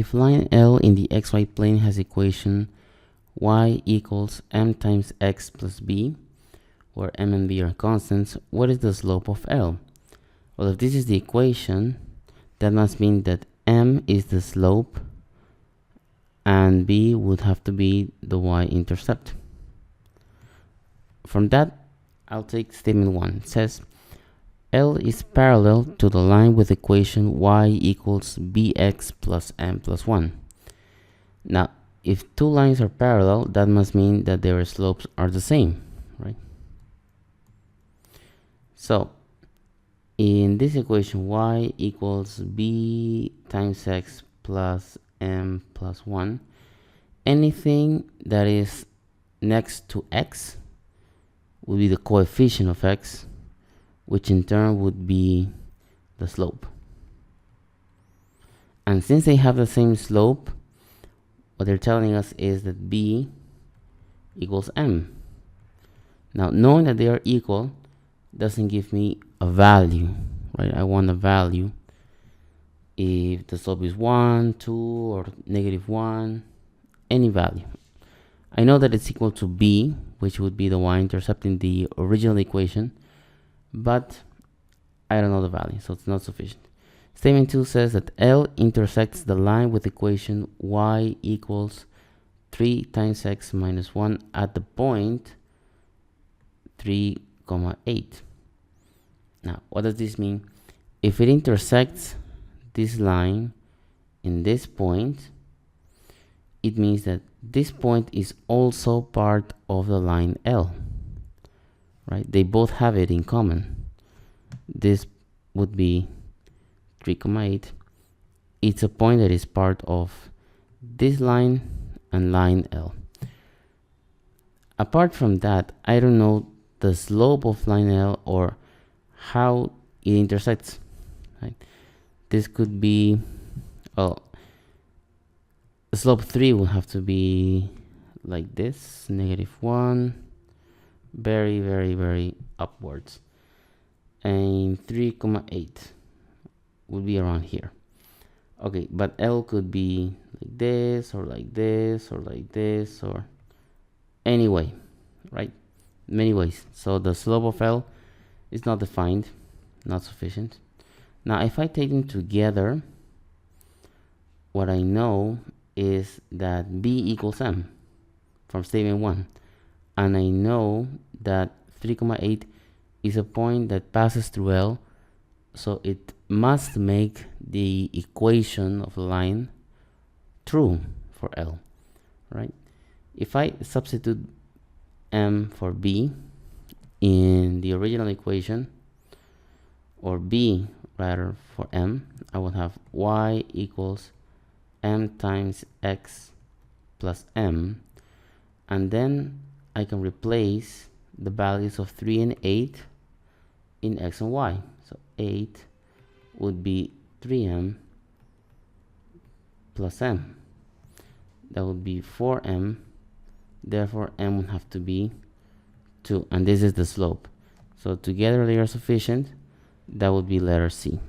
if line L in the xy plane has equation y equals m times x plus b, where m and b are constants, what is the slope of L? Well, if this is the equation, that must mean that m is the slope and b would have to be the y-intercept. From that, I'll take statement 1. It says L is parallel to the line with equation y equals bx plus m plus 1. Now, if two lines are parallel, that must mean that their slopes are the same, right? So, in this equation, y equals b times x plus m plus 1, anything that is next to x will be the coefficient of x, which in turn would be the slope. And since they have the same slope, what they're telling us is that b equals m. Now, knowing that they are equal doesn't give me a value, right? I want a value. If the slope is 1, 2, or -1, any value. I know that it's equal to b, which would be the y-intercept in the original equation, but I don't know the value, so it's not sufficient. Statement 2 says that L intersects the line with equation y equals 3 times x minus 1 at the point 3, 8. Now, what does this mean? If it intersects this line in this point, it means that this point is also part of the line L, right? They both have it in common. This would be 3, 8. It's a point that is part of this line and line L. Apart from that, I don't know the slope of line L or how it intersects, right? This could be, well, the slope 3 will have to be like this, -1, very, very, very upwards. And 3, 8 would be around here. Okay, but L could be like this, or like this, or like this, or anyway, right? Many ways. So the slope of L is not defined, not sufficient. Now, if I take them together, what I know is that b equals m from statement 1. And I know that 3, 8 is a point that passes through L, so it must make the equation of the line true for L, right? If I substitute m for b in the original equation, or b rather for m, I will have y equals m times x plus m, and then I can replace the values of 3 and 8 in x and y. So 8 would be 3m plus m. That would be 4m. Therefore, m would have to be 2. And this is the slope. So together they are sufficient. That would be letter C.